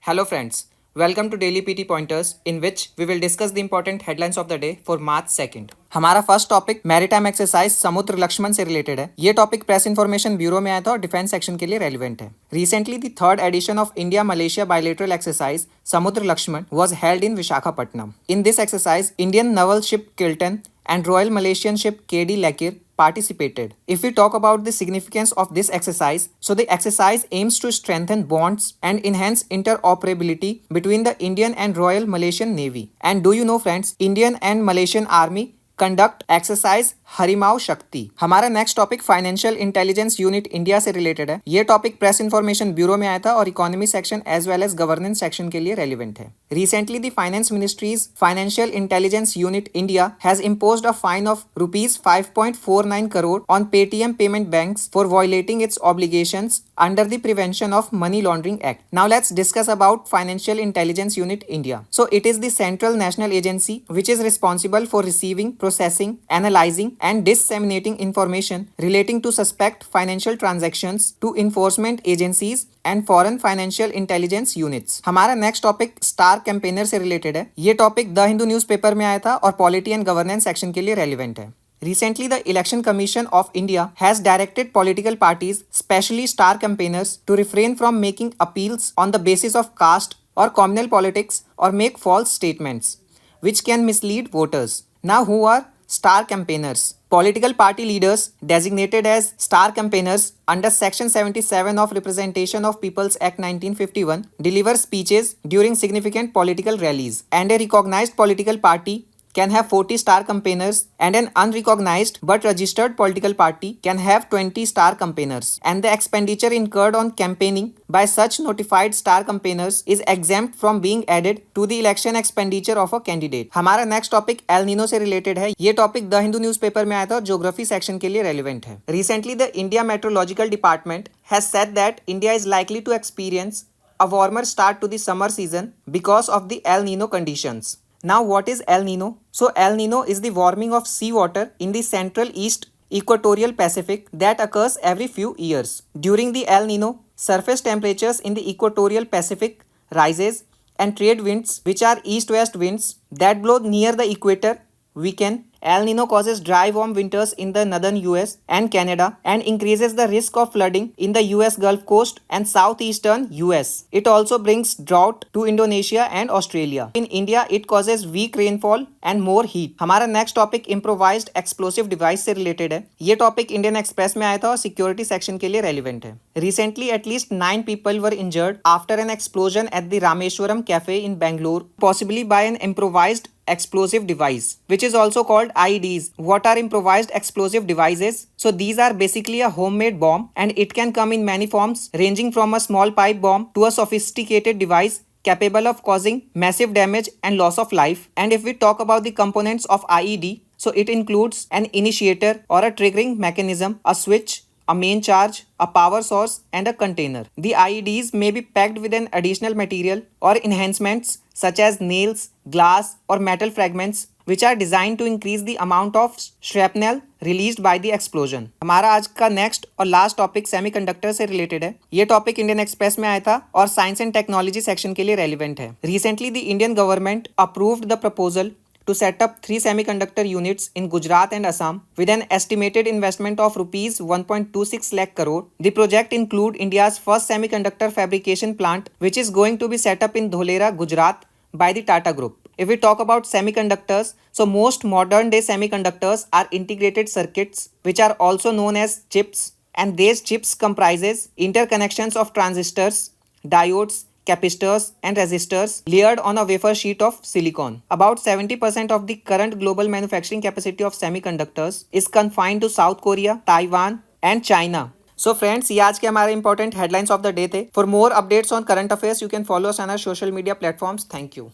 Hello friends, welcome to Daily PT Pointers in which we will discuss the important headlines of the day for March 2nd. हमारा first topic maritime exercise समुद्र लक्ष्मण से related है। ये topic press information bureau में आया था और defence section के लिए रेलिवेंट है। Recently the third edition of India Malaysia bilateral exercise समुद्र Lakshman was held in Visakhapatnam. In this exercise, Indian naval ship Kilton and Royal Malaysian ship KD Lakir participated. If we talk about the significance of this exercise, so the exercise aims to strengthen bonds and enhance interoperability between the Indian and Royal Malaysian Navy. And do you know friends, Indian and Malaysian Army conduct exercise Harimau Shakti. हमारा next topic financial intelligence unit India से related है। ये topic press information bureau में आया था और economy section as well as governance section के लिए रेलिवेंट है। Recently the finance ministry's financial intelligence unit India has imposed a fine of ₹5.49 crore on Paytm payment banks for violating its obligations under the Prevention of Money Laundering Act. Now let's discuss about Financial Intelligence Unit India. So it is the central national agency which is responsible for receiving, processing, analyzing and disseminating information relating to suspect financial transactions to enforcement agencies and foreign financial intelligence units. हमारा next topic star campaigner से related है। ये topic the Hindu newspaper में आया था और polity and governance section के लिए रेलिवेंट है। Recently, the Election Commission of India has directed political parties, especially star campaigners, to refrain from making appeals on the basis of caste or communal politics or make false statements, which can mislead voters. Now, who are star campaigners? Political party leaders designated as star campaigners under Section 77 of Representation of Peoples Act 1951 deliver speeches during significant political rallies, and a recognized political party can have 40 star campaigners and an unrecognized but registered political party can have 20 star campaigners, and the expenditure incurred on campaigning by such notified star campaigners is exempt from being added to the election expenditure of a candidate. हमारा next topic El Nino से related है। ये topic the Hindu newspaper में आया था और geography section के लिए रेलिवेंट है। Recently the India meteorological department has said that India is likely to experience a warmer start to the summer season because of the El Nino conditions. Now, what is El Nino? So, El Nino is the warming of seawater in the Central East Equatorial Pacific that occurs every few years. During the El Nino, surface temperatures in the Equatorial Pacific rises and trade winds, which are east-west winds that blow near the equator, weaken. El Nino causes dry warm winters in the northern US and Canada and increases the risk of flooding in the US Gulf Coast and southeastern US. It also brings drought to Indonesia and Australia. In India, it causes weak rainfall and more heat. हमारा next topic improvised explosive device से related है। ये topic Indian express में आया था और security section के लिए रेलिवेंट है। Recently, at least 9 people were injured after an explosion at the Rameshwaram Cafe in Bangalore, possibly by an improvised explosive device, which is also called IEDs. What are improvised explosive devices? So these are basically a homemade bomb, and it can come in many forms, ranging from a small pipe bomb to a sophisticated device capable of causing massive damage and loss of life. And if we talk about the components of IED, so it includes an initiator or a triggering mechanism, a switch, a main charge, a power source, and a container. The IEDs may be packed with an additional material or enhancements such as nails, glass, or metal fragments, which are designed to increase the amount of shrapnel released by the explosion. हमारा आज का next और last topic semiconductor से related है। ये topic Indian express में आया था और साइंस एंड टेक्नोलॉजी सेक्शन के लिए रेलिवेंट है। Recently the Indian government approved the proposal to set up 3 semiconductor units in Gujarat and Assam with an estimated investment of ₹1.26 lakh crore. The project include India's first semiconductor fabrication plant, which is going to be set up in Dholera, Gujarat by the Tata Group. If we talk about semiconductors, so most modern day semiconductors are integrated circuits, which are also known as chips, and these chips comprises interconnections of transistors, diodes, capacitors and resistors layered on a wafer sheet of silicon. About 70% of the current global manufacturing capacity of semiconductors is confined to South Korea, Taiwan and China. So friends, ये आज के हमारे important headlines of the day थे. For more updates on current affairs, you can follow us on our social media platforms. Thank you.